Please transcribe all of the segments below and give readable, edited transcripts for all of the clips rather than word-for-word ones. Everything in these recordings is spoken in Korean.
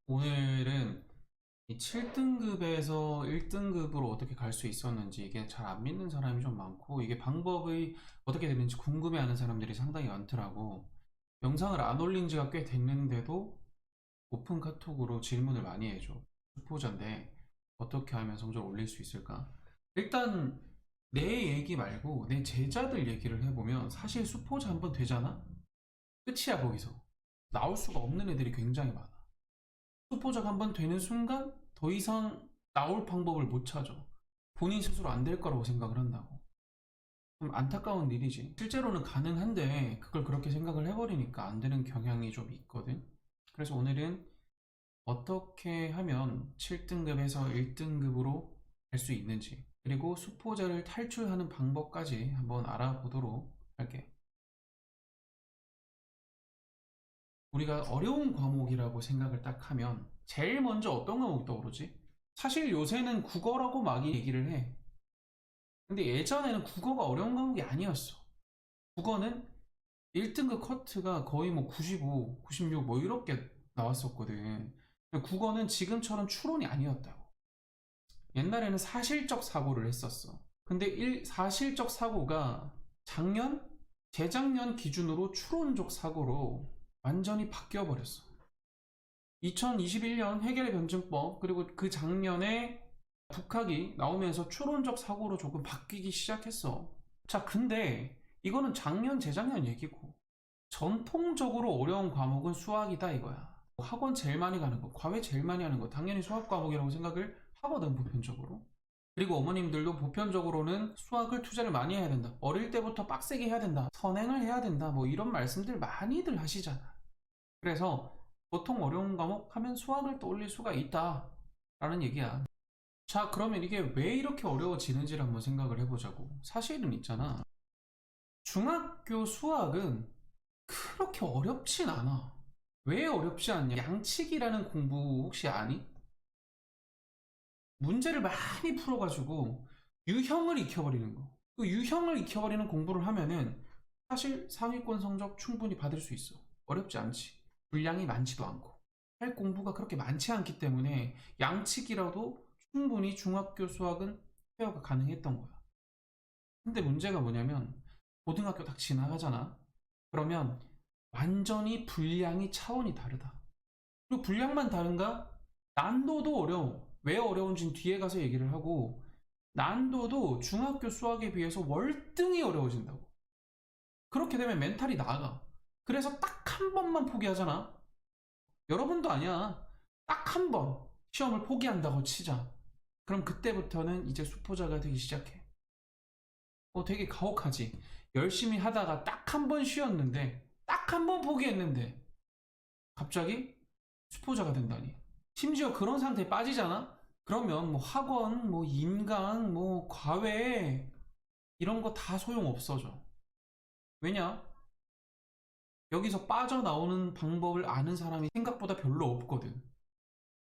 오늘은 이 7등급에서 1등급으로 어떻게 갈 수 있었는지 이게 잘 안 믿는 사람이 좀 많고 이게 방법이 어떻게 되는지 궁금해하는 사람들이 상당히 많더라고. 영상을 안 올린 지가 꽤 됐는데도 오픈 카톡으로 질문을 많이 해줘. 수포자인데 어떻게 하면 성적을 올릴 수 있을까? 일단 내 얘기 말고 내 제자들 얘기를 해보면 사실 수포자 한번 되잖아? 끝이야 거기서. 나올 수가 없는 애들이 굉장히 많아. 후보자가 한번 되는 순간 더 이상 나올 방법을 못 찾아. 본인 스스로 안 될 거라고 생각을 한다고. 좀 안타까운 일이지. 실제로는 가능한데 그걸 그렇게 생각을 해버리니까 안 되는 경향이 좀 있거든. 그래서 오늘은 어떻게 하면 7등급에서 1등급으로 갈 수 있는지, 그리고 수포자를 탈출하는 방법까지 한번 알아보도록 할게. 우리가 어려운 과목이라고 생각을 딱 하면 제일 먼저 어떤 과목이 떠오르지? 사실 요새는 국어라고 막 얘기를 해. 근데 예전에는 국어가 어려운 과목이 아니었어. 국어는 1등급 커트가 거의 뭐 95, 96 뭐 이렇게 나왔었거든. 국어는 지금처럼 추론이 아니었다고. 옛날에는 사실적 사고를 했었어. 근데 사실적 사고가 작년, 재작년 기준으로 추론적 사고로 완전히 바뀌어 버렸어. 2021년 해결의 변증법, 그리고 그 작년에 북학이 나오면서 추론적 사고로 조금 바뀌기 시작했어. 자, 근데 이거는 작년, 재작년 얘기고 전통적으로 어려운 과목은 수학이다 이거야. 학원 제일 많이 가는 거, 과외 제일 많이 하는 거 당연히 수학 과목이라고 생각을 하거든, 보편적으로. 그리고 어머님들도 보편적으로는 수학을 투자를 많이 해야 된다. 어릴 때부터 빡세게 해야 된다. 선행을 해야 된다. 뭐 이런 말씀들 많이들 하시잖아. 그래서 보통 어려운 과목 하면 수학을 떠올릴 수가 있다 라는 얘기야. 자, 그러면 이게 왜 이렇게 어려워지는지를 한번 생각을 해보자고. 사실은 있잖아, 중학교 수학은 그렇게 어렵진 않아. 왜 어렵지 않냐? 양측이라는 공부 혹시 아니? 문제를 많이 풀어가지고 유형을 익혀버리는 거. 그 유형을 익혀버리는 공부를 하면은 사실 상위권 성적 충분히 받을 수 있어. 어렵지 않지. 분량이 많지도 않고. 할 공부가 그렇게 많지 않기 때문에 양측이라도 충분히 중학교 수학은 페어가 가능했던 거야. 근데 문제가 뭐냐면 고등학교 딱 지나가잖아. 그러면 완전히 분량이 차원이 다르다. 그리고 분량만 다른가? 난도도 어려워. 왜 어려운지는 뒤에 가서 얘기를 하고, 난도도 중학교 수학에 비해서 월등히 어려워진다고. 그렇게 되면 멘탈이 나가. 그래서 딱 한 번만 포기하잖아. 여러분도 아니야. 딱 한 번 시험을 포기한다고 치자. 그럼 그때부터는 이제 수포자가 되기 시작해. 되게 가혹하지. 열심히 하다가 딱 한 번 쉬었는데, 딱 한 번 포기했는데, 갑자기 수포자가 된다니. 심지어 그런 상태에 빠지잖아? 그러면 뭐 학원, 뭐 인강, 뭐 과외, 이런 거 다 소용 없어져. 왜냐? 여기서 빠져나오는 방법을 아는 사람이 생각보다 별로 없거든.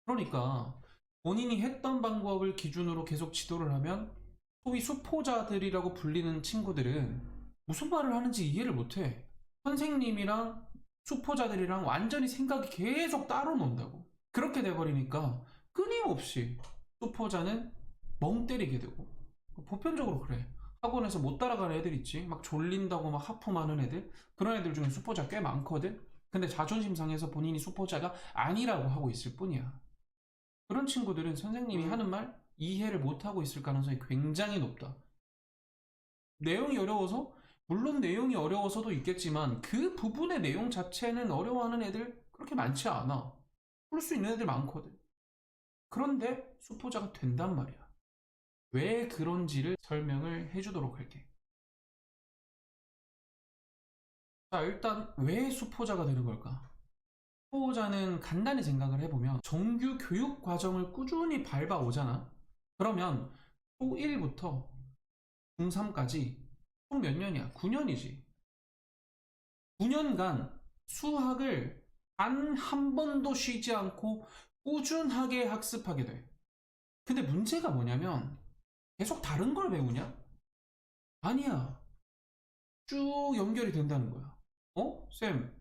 그러니까 본인이 했던 방법을 기준으로 계속 지도를 하면 소위 수포자들이라고 불리는 친구들은 무슨 말을 하는지 이해를 못해. 선생님이랑 수포자들이랑 완전히 생각이 계속 따로 논다고. 그렇게 돼버리니까 끊임없이 수포자는 멍 때리게 되고, 보편적으로 그래. 학원에서 못 따라가는 애들 있지. 막 졸린다고 막 하품하는 애들. 그런 애들 중에 수포자 꽤 많거든. 근데 자존심 상해서 본인이 수포자가 아니라고 하고 있을 뿐이야. 그런 친구들은 선생님이 하는 말 이해를 못하고 있을 가능성이 굉장히 높다. 내용이 어려워서, 물론 내용이 어려워서도 있겠지만 그 부분의 내용 자체는 어려워하는 애들 그렇게 많지 않아. 풀 수 있는 애들 많거든. 그런데 수포자가 된단 말이야. 왜 그런지를 설명을 해주도록 할게. 자, 일단 왜 수포자가 되는 걸까? 수포자는 간단히 생각을 해보면 정규 교육 과정을 꾸준히 밟아오잖아. 그러면 초1부터 중3까지 총 몇 년이야? 9년이지. 9년간 수학을 단 한 번도 쉬지 않고 꾸준하게 학습하게 돼. 근데 문제가 뭐냐면 계속 다른 걸 배우냐? 아니야. 쭉 연결이 된다는 거야. 쌤,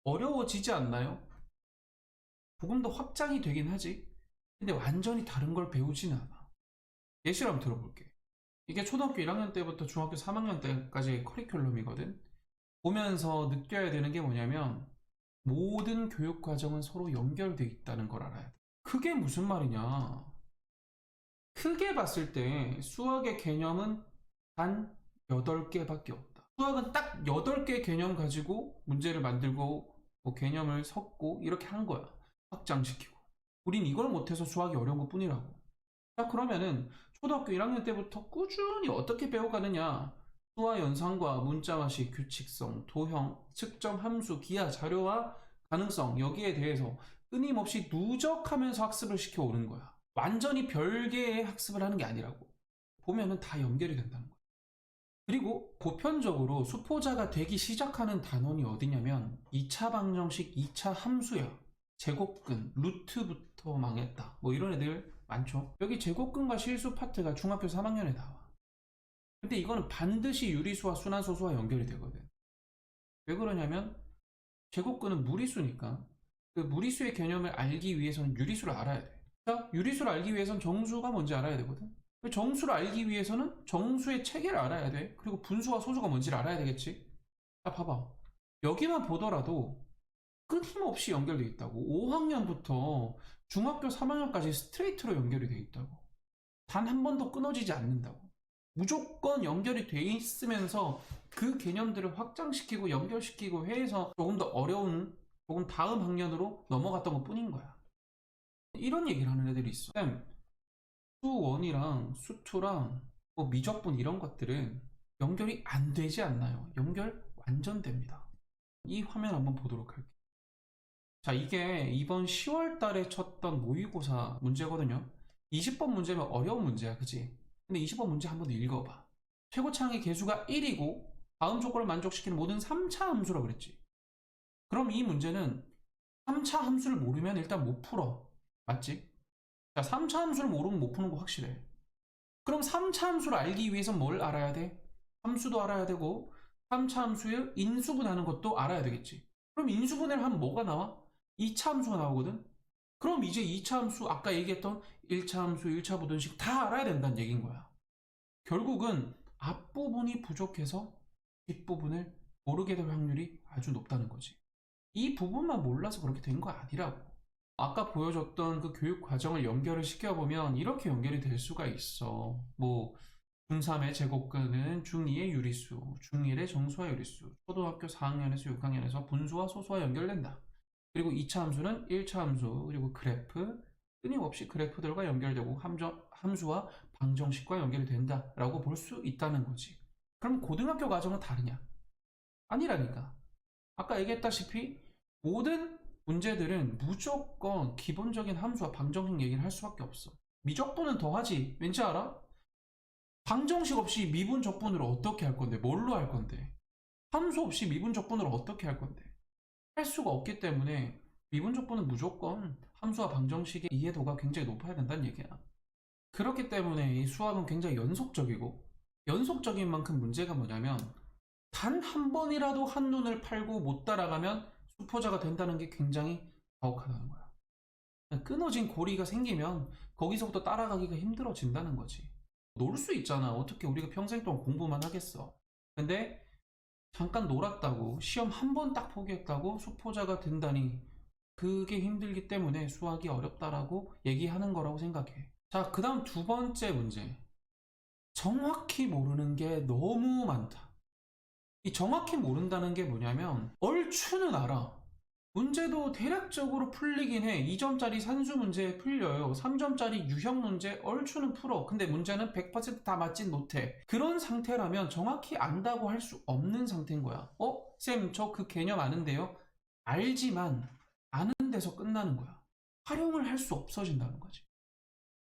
어려워지지 않나요? 조금 더 확장이 되긴 하지. 근데 완전히 다른 걸 배우지는 않아. 예시를 한번 들어볼게. 이게 초등학교 1학년 때부터 중학교 3학년 때까지의 커리큘럼이거든. 보면서 느껴야 되는 게 뭐냐면 모든 교육 과정은 서로 연결돼 있다는 걸 알아야 돼. 그게 무슨 말이냐? 크게 봤을 때 수학의 개념은 단 8개밖에 없다. 수학은 딱 8개 개념 가지고 문제를 만들고 뭐 개념을 섞고 이렇게 한 거야. 확장시키고. 우린 이걸 못해서 수학이 어려운 것 뿐이라고. 자, 그러면은 초등학교 1학년 때부터 꾸준히 어떻게 배워가느냐? 수와 연산과 문자와식, 규칙성, 도형, 측정, 함수, 기하, 자료와 가능성 여기에 대해서 끊임없이 누적하면서 학습을 시켜오는 거야. 완전히 별개의 학습을 하는 게 아니라고. 보면은 다 연결이 된다는 거야. 그리고 보편적으로 수포자가 되기 시작하는 단원이 어디냐면 2차 방정식, 2차 함수야. 제곱근, 루트부터 망했다. 뭐 이런 애들 많죠. 여기 제곱근과 실수 파트가 중학교 3학년에 나와. 근데 이거는 반드시 유리수와 순환소수와 연결이 되거든. 왜 그러냐면 제곱근은 무리수니까 그 무리수의 개념을 알기 위해서는 유리수를 알아야 돼. 자, 유리수를 알기 위해서는 정수가 뭔지 알아야 되거든. 정수를 알기 위해서는 정수의 체계를 알아야 돼. 그리고 분수와 소수가 뭔지를 알아야 되겠지. 자, 봐봐. 여기만 보더라도 끊임없이 연결되어 있다고. 5학년부터 중학교 3학년까지 스트레이트로 연결이 되어 있다고. 단 한 번도 끊어지지 않는다고. 무조건 연결이 돼 있으면서 그 개념들을 확장시키고 연결시키고 해서 조금 더 어려운, 조금 다음 학년으로 넘어갔던 것 뿐인 거야. 이런 얘기를 하는 애들이 있어. 쌤, 수1이랑 수2랑 뭐 미적분 이런 것들은 연결이 안 되지 않나요? 연결 완전 됩니다. 이 화면 한번 보도록 할게요. 자, 이게 이번 10월 달에 쳤던 모의고사 문제거든요. 20번 문제면 어려운 문제야, 그치? 근데 20번 문제 한번 읽어봐. 최고차항의 개수가 1이고 다음 조건을 만족시키는 모든 3차 함수라고 그랬지. 그럼 이 문제는 3차 함수를 모르면 일단 못 풀어. 맞지? 자, 3차 함수를 모르면 못 푸는 거 확실해. 그럼 3차 함수를 알기 위해서 뭘 알아야 돼? 함수도 알아야 되고 3차 함수의 인수분해하는 것도 알아야 되겠지. 그럼 인수분해를 하면 뭐가 나와? 2차 함수가 나오거든? 그럼 이제 2차 함수, 아까 얘기했던 1차 함수, 1차 부등식 다 알아야 된다는 얘기인 거야. 결국은 앞부분이 부족해서 뒷부분을 모르게 될 확률이 아주 높다는 거지. 이 부분만 몰라서 그렇게 된 거 아니라고. 아까 보여줬던 그 교육 과정을 연결을 시켜보면 이렇게 연결이 될 수가 있어. 뭐 중3의 제곱근은 중2의 유리수, 중1의 정수와 유리수, 초등학교 4학년에서 6학년에서 분수와 소수와 연결된다. 그리고 2차 함수는 1차 함수, 그리고 그래프, 끊임없이 그래프들과 연결되고 함수와 방정식과 연결이 된다라고 볼 수 있다는 거지. 그럼 고등학교 과정은 다르냐? 아니라니까. 아까 얘기했다시피 모든 문제들은 무조건 기본적인 함수와 방정식 얘기를 할 수밖에 없어. 미적분은 더하지. 왠지 알아? 방정식 없이 미분 적분을 어떻게 할 건데? 뭘로 할 건데? 함수 없이 미분 적분을 어떻게 할 건데? 할 수가 없기 때문에 미분 적분은 무조건 함수와 방정식의 이해도가 굉장히 높아야 된다는 얘기야. 그렇기 때문에 이 수학은 굉장히 연속적이고 연속적인 만큼 문제가 뭐냐면 단 한 번이라도 한눈을 팔고 못 따라가면 수포자가 된다는 게 굉장히 가혹하다는 거야. 끊어진 고리가 생기면 거기서부터 따라가기가 힘들어진다는 거지. 놀 수 있잖아. 어떻게 우리가 평생 동안 공부만 하겠어. 근데 잠깐 놀았다고 시험 한 번 딱 포기했다고 수포자가 된다니 그게 힘들기 때문에 수학이 어렵다라고 얘기하는 거라고 생각해. 자, 그 다음 두 번째 문제. 정확히 모르는 게 너무 많다. 이 정확히 모른다는 게 뭐냐면 얼추는 알아. 문제도 대략적으로 풀리긴 해. 2점짜리 산수 문제 풀려요. 3점짜리 유형 문제 얼추는 풀어. 근데 문제는 100%다 맞진 못해. 그런 상태라면 정확히 안다고 할 수 없는 상태인 거야. 쌤, 저 그 개념 아는데요? 알지만 아는 데서 끝나는 거야. 활용을 할 수 없어진다는 거지.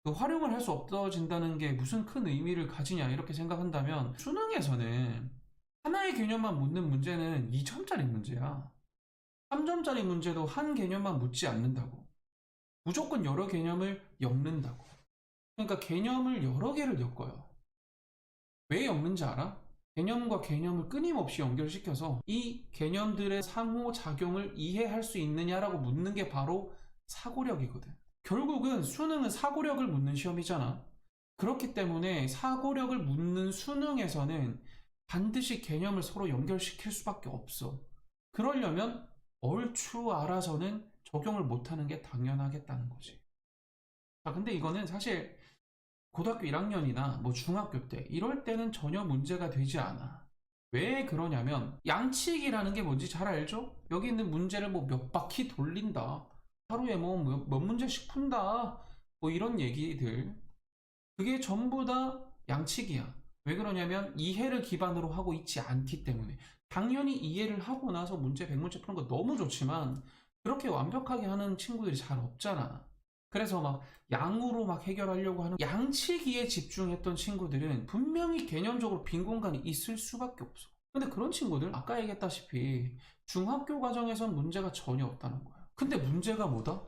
그 활용을 할 수 없어진다는 게 무슨 큰 의미를 가지냐 이렇게 생각한다면 수능에서는 하나의 개념만 묻는 문제는 2점짜리 문제야. 3점짜리 문제도 한 개념만 묻지 않는다고. 무조건 여러 개념을 엮는다고. 그러니까 개념을 여러 개를 엮어요. 왜 엮는지 알아? 개념과 개념을 끊임없이 연결시켜서 이 개념들의 상호작용을 이해할 수 있느냐라고 묻는 게 바로 사고력이거든. 결국은 수능은 사고력을 묻는 시험이잖아. 그렇기 때문에 사고력을 묻는 수능에서는 반드시 개념을 서로 연결시킬 수밖에 없어. 그러려면 얼추 알아서는 적용을 못하는 게 당연하겠다는 거지. 자, 근데 이거는 사실 고등학교 1학년이나 뭐 중학교 때 이럴 때는 전혀 문제가 되지 않아. 왜 그러냐면 양치기라는 게 뭔지 잘 알죠? 여기 있는 문제를 뭐 몇 바퀴 돌린다. 하루에 뭐 몇 문제씩 푼다. 뭐 이런 얘기들. 그게 전부 다 양치기야. 왜 그러냐면 이해를 기반으로 하고 있지 않기 때문에. 당연히 이해를 하고 나서 문제 100문제 푸는 거 너무 좋지만 그렇게 완벽하게 하는 친구들이 잘 없잖아. 그래서 막 양으로 막 해결하려고 하는 양치기에 집중했던 친구들은 분명히 개념적으로 빈 공간이 있을 수밖에 없어. 근데 그런 친구들 아까 얘기했다시피 중학교 과정에선 문제가 전혀 없다는 거야. 근데 문제가 뭐다?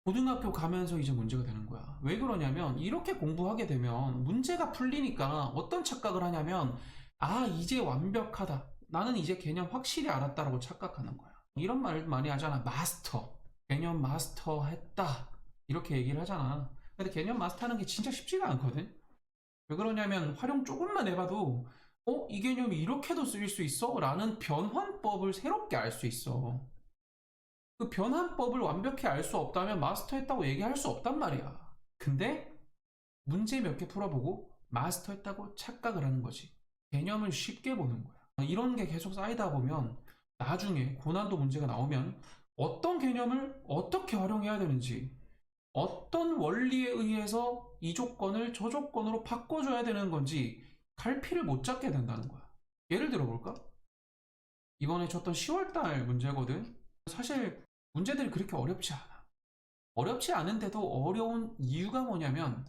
고등학교 가면서 이제 문제가 되는 거야. 왜 그러냐면 이렇게 공부하게 되면 문제가 풀리니까 어떤 착각을 하냐면 아 이제 완벽하다. 나는 이제 개념 확실히 알았다라고 착각하는 거야. 이런 말 많이 하잖아. 마스터. 개념 마스터 했다. 이렇게 얘기를 하잖아. 근데 개념 마스터하는 게 진짜 쉽지가 않거든. 왜 그러냐면 활용 조금만 해봐도 이 개념이 이렇게도 쓰일 수 있어? 라는 변환법을 새롭게 알 수 있어. 그 변환법을 완벽히 알 수 없다면 마스터했다고 얘기할 수 없단 말이야. 근데 문제 몇 개 풀어보고 마스터했다고 착각을 하는 거지. 개념을 쉽게 보는 거야. 이런 게 계속 쌓이다 보면 나중에 고난도 문제가 나오면 어떤 개념을 어떻게 활용해야 되는지, 어떤 원리에 의해서 이 조건을 저 조건으로 바꿔줘야 되는 건지 갈피를 못 잡게 된다는 거야. 예를 들어 볼까? 이번에 쳤던 10월달 문제거든. 사실 문제들이 그렇게 어렵지 않아. 어렵지 않은데도 어려운 이유가 뭐냐면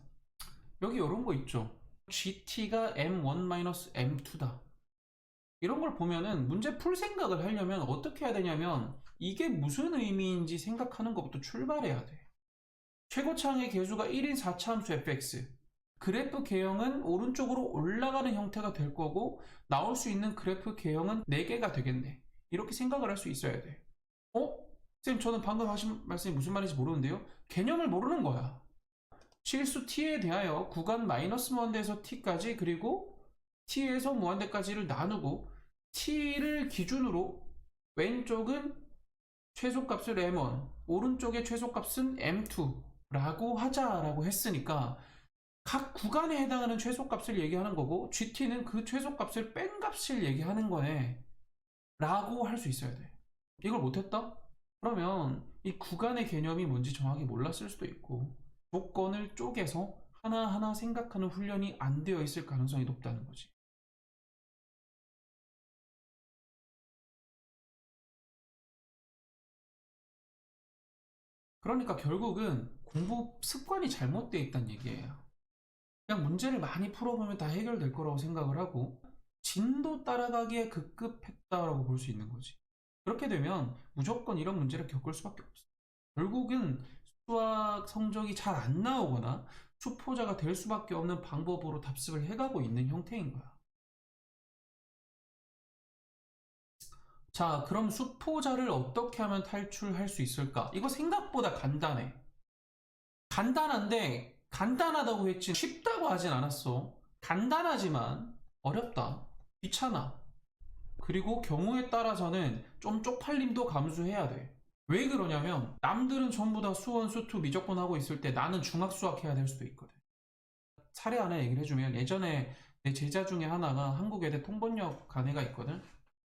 여기 이런 거 있죠. GT가 M1-M2다. 이런 걸 보면은 문제 풀 생각을 하려면 어떻게 해야 되냐면 이게 무슨 의미인지 생각하는 것부터 출발해야 돼. 최고차항의 개수가 1인 4차함수 fx. 그래프 개형은 오른쪽으로 올라가는 형태가 될 거고 나올 수 있는 그래프 개형은 4개가 되겠네. 이렇게 생각을 할 수 있어야 돼. 쌤, 저는 방금 하신 말씀이 무슨 말인지 모르는데요. 개념을 모르는 거야. 실수 t에 대하여 구간 마이너스 무한대에서 t까지 그리고 t에서 무한대까지를 나누고 t를 기준으로 왼쪽은 최소값을 m1, 오른쪽의 최소값은 m2라고 하자라고 했으니까 각 구간에 해당하는 최소값을 얘기하는 거고 gt는 그 최소값을 뺀 값을 얘기하는 거네 라고 할 수 있어야 돼. 이걸 못했다? 그러면 이 구간의 개념이 뭔지 정확히 몰랐을 수도 있고 조건을 쪼개서 하나하나 생각하는 훈련이 안 되어 있을 가능성이 높다는 거지. 그러니까 결국은 공부 습관이 잘못되어 있다는 얘기예요. 그냥 문제를 많이 풀어보면 다 해결될 거라고 생각을 하고 진도 따라가기에 급급했다라고 볼 수 있는 거지. 그렇게 되면 무조건 이런 문제를 겪을 수밖에 없어. 결국은 수학 성적이 잘 안 나오거나 수포자가 될 수밖에 없는 방법으로 답습을 해가고 있는 형태인 거야. 자, 그럼 수포자를 어떻게 하면 탈출할 수 있을까? 이거 생각보다 간단해. 간단한데, 간단하다고 했지 쉽다고 하진 않았어. 간단하지만 어렵다. 귀찮아. 그리고 경우에 따라서는 좀 쪽팔림도 감수해야 돼. 왜 그러냐면 남들은 전부 다 수원, 수투, 미적분 하고 있을 때 나는 중학 수학 해야 될 수도 있거든. 사례 하나 얘기를 해주면 예전에 내 제자 중에 하나가 한국외대 통번역 간 애가 있거든.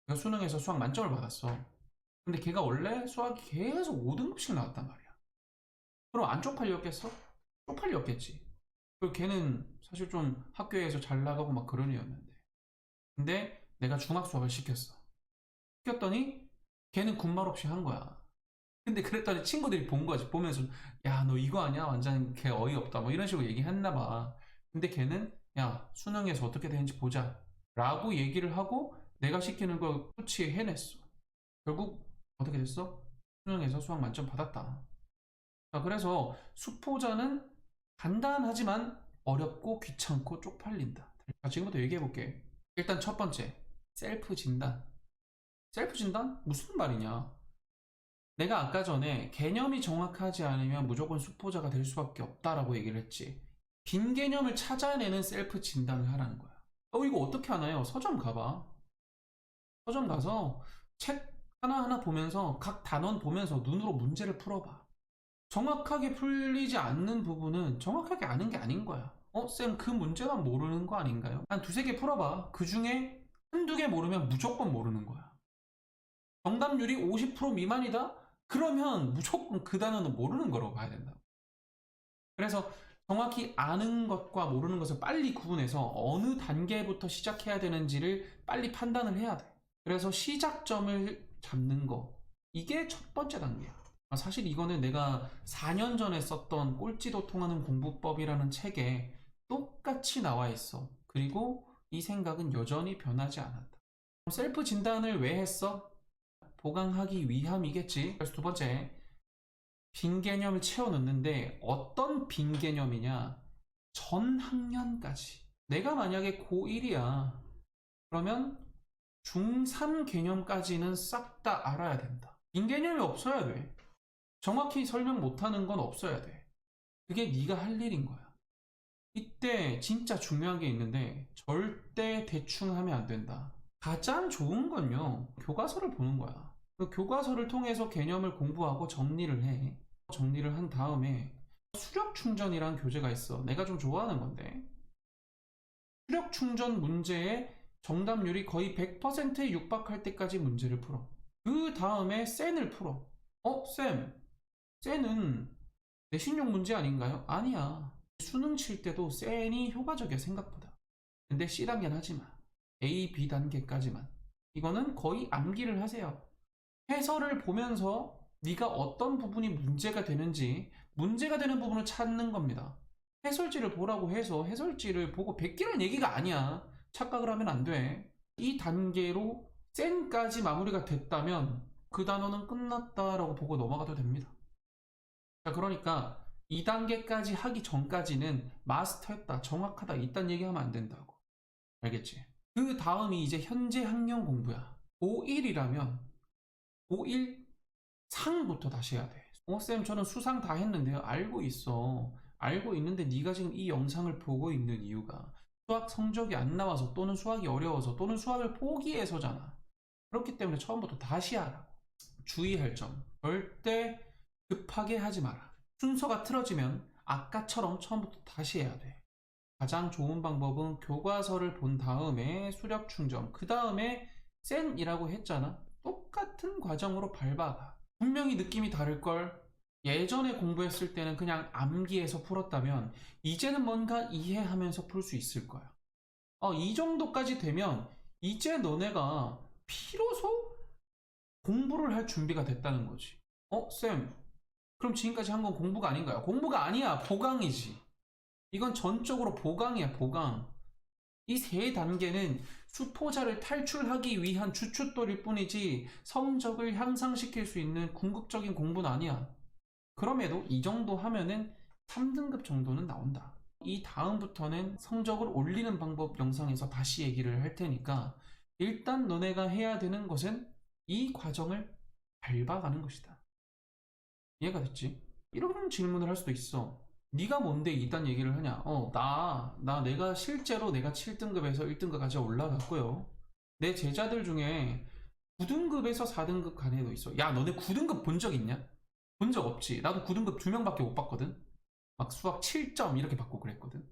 걔가 수능에서 수학 만점을 받았어. 근데 걔가 원래 수학이 계속 5등급씩 나왔단 말이야. 그럼 안 쪽팔렸겠어? 쪽팔렸겠지. 그리고 걔는 사실 좀 학교에서 잘 나가고 막 그런 애였는데. 근데 내가 중학 수학을 시켰어. 시켰더니 걔는 군말 없이 한 거야. 근데 그랬더니 친구들이 본 거지. 보면서 야, 너 이거 아니야? 완전 걔 어이없다. 뭐 이런 식으로 얘기했나 봐. 근데 걔는 야, 수능에서 어떻게 되는지 보자. 라고 얘기를 하고 내가 시키는 걸 꾸치에 해냈어. 결국 어떻게 됐어? 수능에서 수학 만점 받았다. 자, 그래서 수포자는 간단하지만 어렵고 귀찮고 쪽팔린다. 자, 지금부터 얘기해 볼게. 일단 첫 번째, 셀프 진단. 셀프 진단? 무슨 말이냐? 내가 아까 전에 개념이 정확하지 않으면 무조건 수포자가 될 수밖에 없다라고 얘기를 했지. 빈 개념을 찾아내는 셀프 진단을 하라는 거야. 이거 어떻게 하나요? 서점 가봐. 서점 가서 책 하나하나 보면서 각 단원 보면서 눈으로 문제를 풀어봐. 정확하게 풀리지 않는 부분은 정확하게 아는 게 아닌 거야. 쌤, 그 문제만 모르는 거 아닌가요? 한 두세 개 풀어봐. 그 중에 한두 개 모르면 무조건 모르는 거야. 정답률이 50% 미만이다? 그러면 무조건 그 단어는 모르는 거라고 봐야 된다. 그래서 정확히 아는 것과 모르는 것을 빨리 구분해서 어느 단계부터 시작해야 되는지를 빨리 판단을 해야 돼. 그래서 시작점을 잡는 거. 이게 첫 번째 단계야. 사실 이거는 내가 4년 전에 썼던 꼴찌도 통하는 공부법이라는 책에 똑같이 나와 있어. 그리고 이 생각은 여전히 변하지 않았다. 셀프 진단을 왜 했어? 보강하기 위함이겠지. 그래서 두 번째, 빈 개념을 채워넣는데 어떤 빈 개념이냐? 전 학년까지. 내가 만약에 고1이야. 그러면 중3 개념까지는 싹 다 알아야 된다. 빈 개념이 없어야 돼. 정확히 설명 못하는 건 없어야 돼. 그게 네가 할 일인 거야. 이때 진짜 중요한 게 있는데 절대 대충 하면 안 된다. 가장 좋은 건요, 교과서를 보는 거야. 그 교과서를 통해서 개념을 공부하고 정리를 해. 정리를 한 다음에 수력 충전이라는 교재가 있어. 내가 좀 좋아하는 건데. 수력 충전 문제의 정답률이 거의 100%에 육박할 때까지 문제를 풀어. 그 다음에 센을 풀어. 쌤, 센은 내신용 문제 아닌가요? 아니야. 수능 칠 때도 센이 효과적이야, 생각보다. 근데 C단계는 하지 마. A, B 단계까지만. 이거는 거의 암기를 하세요. 해설을 보면서 네가 어떤 부분이 문제가 되는지, 문제가 되는 부분을 찾는 겁니다. 해설지를 보라고 해서 해설지를 보고 베끼는 얘기가 아니야. 착각을 하면 안 돼. 이 단계로 센까지 마무리가 됐다면 그 단어는 끝났다라고 보고 넘어가도 됩니다. 자, 그러니까 2단계까지 하기 전까지는 마스터했다, 정확하다, 이딴 얘기하면 안 된다고. 알겠지? 그 다음이 이제 현재 학년 공부야. 고1이라면 고1 상부터 다시 해야 돼. 쌤, 저는 수상 다 했는데요. 알고 있어. 알고 있는데 네가 지금 이 영상을 보고 있는 이유가 수학 성적이 안 나와서, 또는 수학이 어려워서, 또는 수학을 포기해서잖아. 그렇기 때문에 처음부터 다시 하라고. 주의할 점, 절대 급하게 하지 마라. 순서가 틀어지면 아까처럼 처음부터 다시 해야 돼. 가장 좋은 방법은 교과서를 본 다음에 수력 충전, 그 다음에 센이라고 했잖아. 똑같은 과정으로 밟아가. 분명히 느낌이 다를걸. 예전에 공부했을 때는 그냥 암기해서 풀었다면 이제는 뭔가 이해하면서 풀 수 있을 거야. 이 정도까지 되면 이제 너네가 비로소 공부를 할 준비가 됐다는 거지. 쌤, 그럼 지금까지 한 건 공부가 아닌가요? 공부가 아니야. 보강이지. 이건 전적으로 보강이야, 보강. 이 세 단계는 수포자를 탈출하기 위한 주춧돌일 뿐이지 성적을 향상시킬 수 있는 궁극적인 공부는 아니야. 그럼에도 이 정도 하면은 3등급 정도는 나온다. 이 다음부터는 성적을 올리는 방법 영상에서 다시 얘기를 할 테니까 일단 너네가 해야 되는 것은 이 과정을 밟아가는 것이다. 이해가 됐지? 이런 질문을 할 수도 있어. 네가 뭔데 이딴 얘기를 하냐? 내가 실제로 내가 7등급에서 1등급까지 올라갔고요. 내 제자들 중에 9등급에서 4등급 간 애도 있어. 야, 너네 9등급 본 적 있냐? 본 적 없지. 나도 9등급 2명밖에 못 봤거든. 막 수학 7점 이렇게 받고 그랬거든.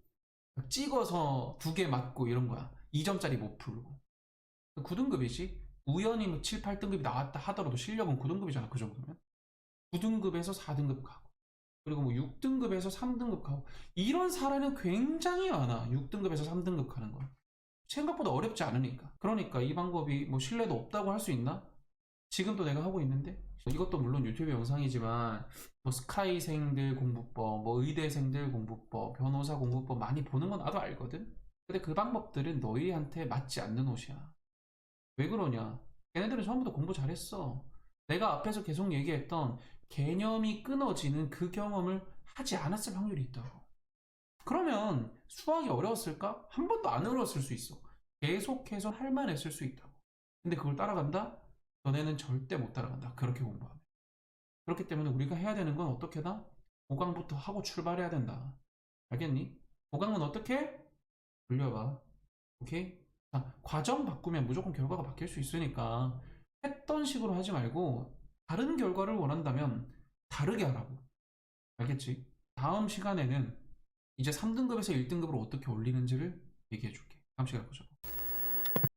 찍어서 2개 맞고 이런 거야. 2점짜리 못 풀고. 9등급이지. 우연히 뭐 7, 8등급이 나왔다 하더라도 실력은 9등급이잖아. 그 정도면. 9등급에서 4등급 가고, 그리고 뭐 6등급에서 3등급 가고, 이런 사례는 굉장히 많아. 6등급에서 3등급 가는 거 생각보다 어렵지 않으니까. 그러니까 이 방법이 뭐 신뢰도 없다고 할 수 있나? 지금도 내가 하고 있는데, 이것도 물론 유튜브 영상이지만 뭐 스카이생들 공부법, 뭐 의대생들 공부법, 변호사 공부법 많이 보는 건 나도 알거든. 근데 그 방법들은 너희한테 맞지 않는 옷이야. 왜 그러냐? 걔네들은 처음부터 공부 잘했어. 내가 앞에서 계속 얘기했던 개념이 끊어지는 그 경험을 하지 않았을 확률이 있다고. 그러면 수학이 어려웠을까? 한 번도 안 어려웠을 수 있어. 계속해서 할만했을 수 있다고. 근데 그걸 따라간다? 너네는 절대 못 따라간다. 그렇게 공부하면. 그렇기 때문에 우리가 해야 되는 건 어떻게다? 보강부터 하고 출발해야 된다. 알겠니? 보강은 어떻게? 돌려봐. 오케이? 자, 과정 바꾸면 무조건 결과가 바뀔 수 있으니까 했던 식으로 하지 말고 다른 결과를 원한다면 다르게 하라고. 알겠지? 다음 시간에는 이제 3등급에서 1등급으로 어떻게 올리는지를 얘기해 줄게. 다음 시간에 보자.